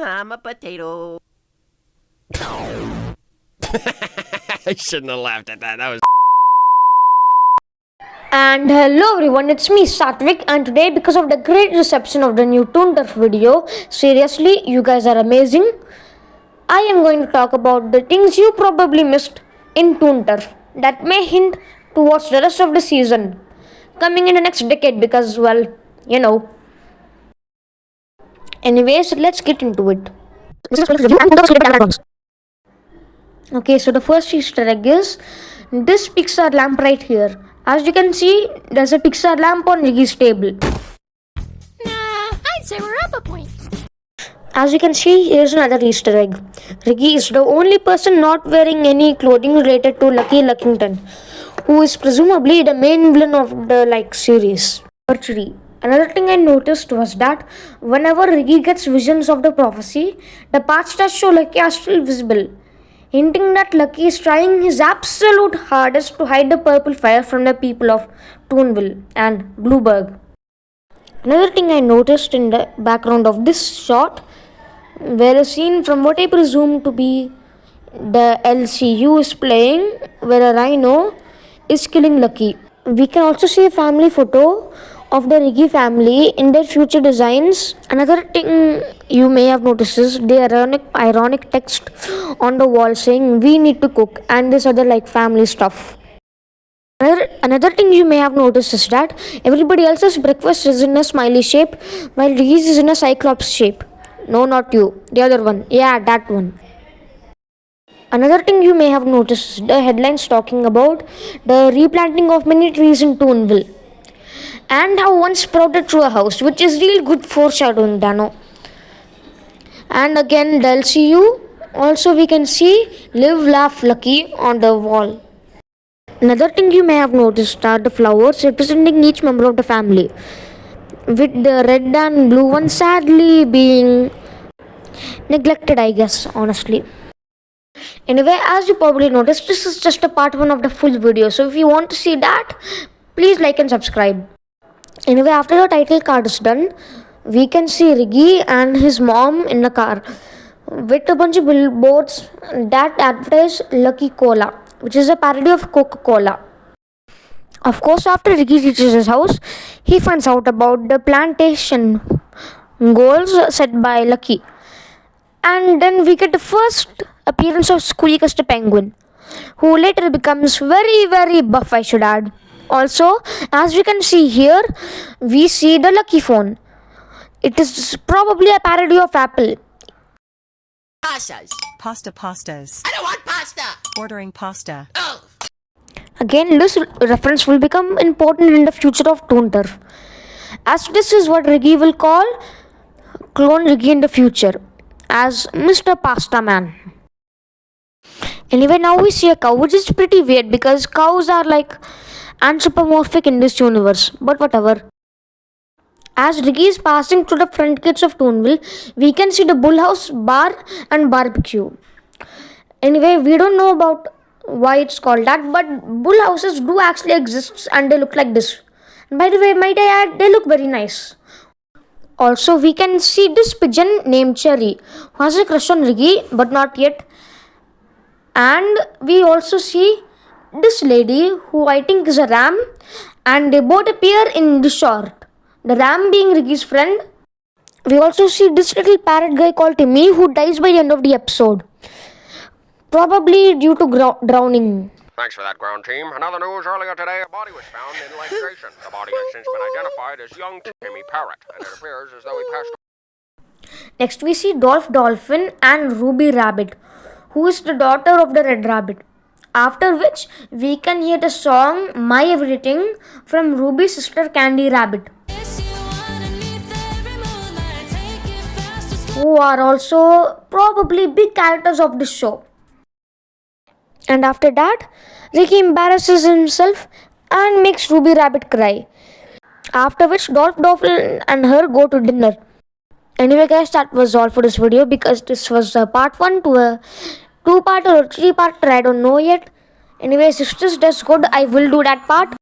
I'm a potato. I shouldn't have laughed at that. That was. And hello everyone, it's me Satvik, and today, because of the great reception of the new TOON TURF video, seriously, you guys are amazing. I am going to talk about the things you probably missed in TOON TURF that may hint towards the rest of the season coming in the next decade because, well, you know. Anyways, let's get into it. Okay, so the first Easter egg is this Pixar lamp right here. As you can see, there's a Pixar lamp on Riggy's table. I'd say we're up a point. As you can see, here's another Easter egg. Riggy is the only person not wearing any clothing related to Lucky Luckington, who is presumably the main villain of the series. Archery. Another thing I noticed was that whenever Riggy gets visions of the prophecy, the parts that show Lucky are still visible, hinting that Lucky is trying his absolute hardest to hide the purple fire from the people of Toonville and Blueberg. Another thing I noticed in the background of this shot, where a scene from what I presume to be the LCU is playing, where a rhino is killing Lucky. We can also see a family photo of the Riggy family in their future designs. Another thing you may have noticed is the ironic text on the wall saying we need to cook and this other family stuff. Another thing you may have noticed is that everybody else's breakfast is in a smiley shape while Riggy's is in a cyclops shape. No, not you. The other one. Yeah, that one. Another thing you may have noticed is the headlines talking about the replanting of many trees in Toonville and how one sprouted through a house, which is real good foreshadowing, Dano. And again, the LCU. Also, we can see Live, Laugh, Lucky on the wall. Another thing you may have noticed are the flowers representing each member of the family, with the red and blue one sadly being neglected, I guess, honestly. Anyway, as you probably noticed, this is just a part 1 of the full video, so if you want to see that, please like and subscribe. Anyway, after the title card is done, we can see Riggy and his mom in the car with a bunch of billboards that advertise Lucky Cola, which is a parody of Coca-Cola. Of course, after Riggy reaches his house, he finds out about the plantation goals set by Lucky. And then we get the first appearance of Squeakers the penguin, who later becomes very, very buff, I should add. Also, as we can see here, we see the Lucky phone. It is probably a parody of Apple. Pastas. Pastas. I don't want pasta. Ordering pasta. Oh. Again, this reference will become important in the future of TOON TURF, as this is what Riggy will call clone Riggy in the future as Mr. Pasta Man. Anyway, now we see a cow, which is pretty weird because cows are anthropomorphic in this universe, but whatever. As Riggy is passing through the front gates of Toonville, we can see the Bullhouse Bar and Barbecue. Anyway, we don't know about why it's called that, but bullhouses do actually exist and they look like this. And by the way, might I add, they look very nice. Also, we can see this pigeon named Cherry, who has a crush on Riggy, but not yet. And we also see this lady, who I think is a ram, and they both appear in the short. The ram being Riggy's friend. We also see this little parrot guy called Timmy, who dies by the end of the episode, probably due to drowning. Thanks for that, ground team. Another news earlier today, a body was found in Lake Station. The body has since been identified as young Timmy Parrot, and it appears as though he passed away. Next, we see Dolph Dolphin and Ruby Rabbit, who is the daughter of the Red Rabbit. After which, we can hear the song My Everything from Ruby's sister Candy Rabbit, who are also probably big characters of this show. And after that, Riggy embarrasses himself and makes Ruby Rabbit cry. After which, Dolph Dolphin and her go to dinner. Anyway guys, that was all for this video because this was a part 1 to a 2-part or 3-part, I don't know yet. Anyways, if this does good, I will do that part.